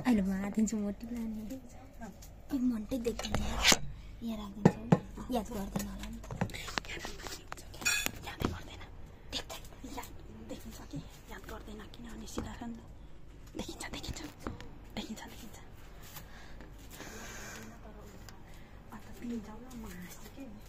अहिले म हातिन्छु मोटी लाने एक मन्टै देख्दैन यहाँ राखिदिन्छु याद गर्दैन होला नि यादै गर्दैन देख्दै देखिन्छ कि याद गर्दैन किनभने सिधा खान देखिन्छ देखिन्छ देखिन्छ देखिन्छ अन्त पिन्छ ल म हाँस्छु के पिन्छ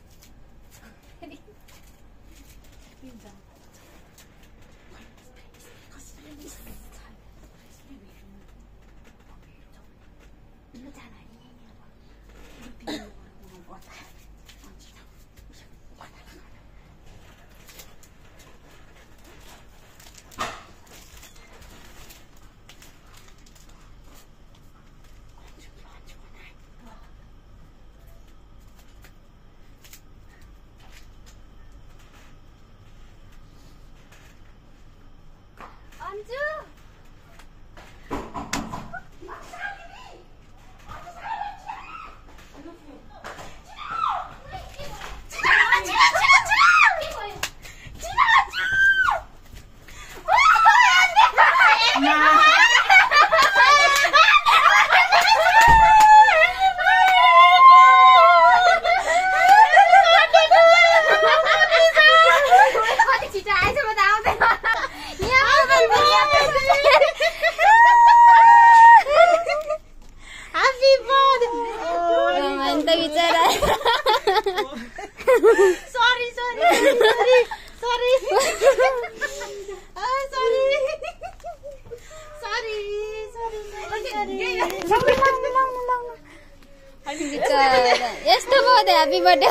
यस्तो भयो त ह्यापी बर्थडे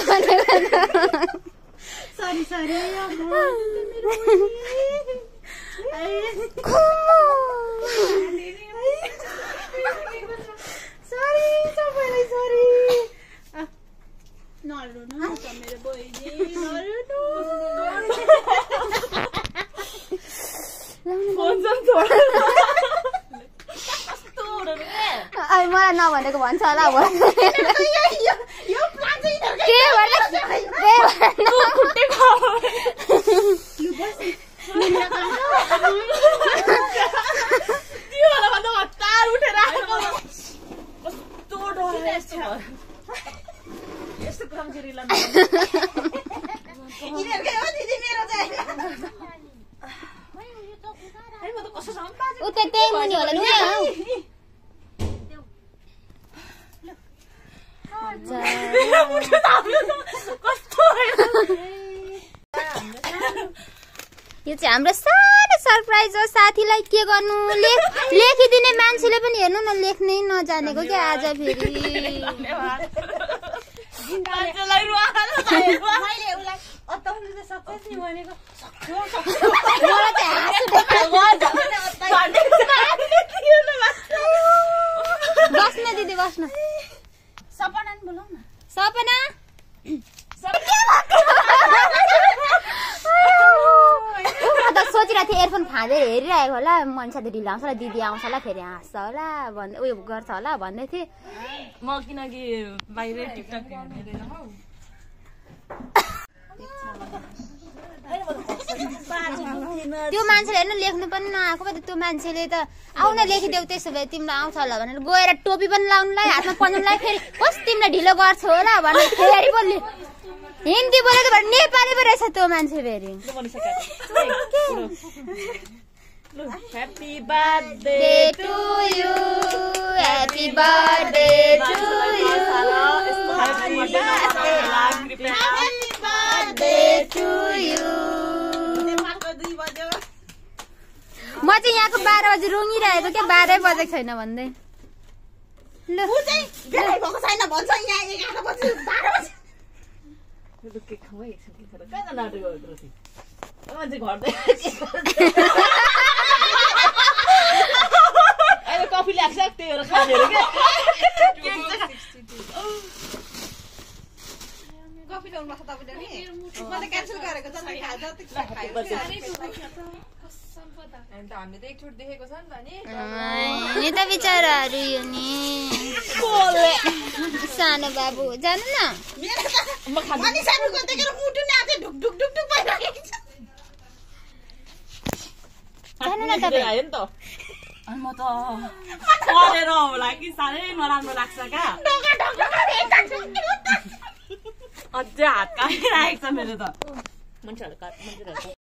सरी सरी सबैलाई सरी नरुनु त मेरो बहिनी नरुनु मलाई नभनेको भन्छ होला उता त्यही मुनि होला नि यो चाहिँ हाम्रो सानो सरप्राइज हो साथीलाई के गर्नु लेखिदिने मान्छेले पनि हेर्नु न लेख्नै नजानेको क्या आज फेरि बस्न दिदी बस्न सपना बोलाउ न सपना सोचिरहेको थिएँ एयरफोन खाँदै हेरिरहेको होला मनिषा दिदी आउँछ होला दिदी आउँछ होला फेरि हाँस्छ होला भन्दै उयो गर्छ होला भन्दै थिएँ म किनकि बाहिर टिकटक त्यो मान्छेले हेर्नु लेख्नु पनि नआएको पो त्यो मान्छेले त आउन लेखिदेऊ त्यसो भए तिम्रो आउँछ होला भनेर गएर टोपी पनि लाउनुलाई हातमा पन्नुलाई फेरि कस तिमीलाई ढिलो गर्छ होला भनेर फेरि बोल्ने हिन्दी बोलेको भएर नेपाली पो रहेछ त्यो मान्छे फेरि happy birthday to you happy birthday to you happy birthday to you म चाहिँ यहाँको 12 बजी रुँगिरहेको क्या 12 बजेको छैन भन्दै ल कफी ल्याएको छ त्यही भएर खाने हो क्या कफी ल्याउनु पर्छ तपाईँले नि मैले क्यान्सल गरेको जति खाए जति हामीले त एकचोटि देखेको छ नि त नि नि त बिचराहरू यो नि सानो बाबु जानु न अनि सानोको देखेर मुटु नि आज ढुक ढुक ढुक ढुक भइरहेको छ जानु न तपाईँ आयो नि त अनि म त परेर होला कि साह्रै नराम्रो लाग्छ क्या अझै हात काटिरहेको छ मेरो त मान्छेहरू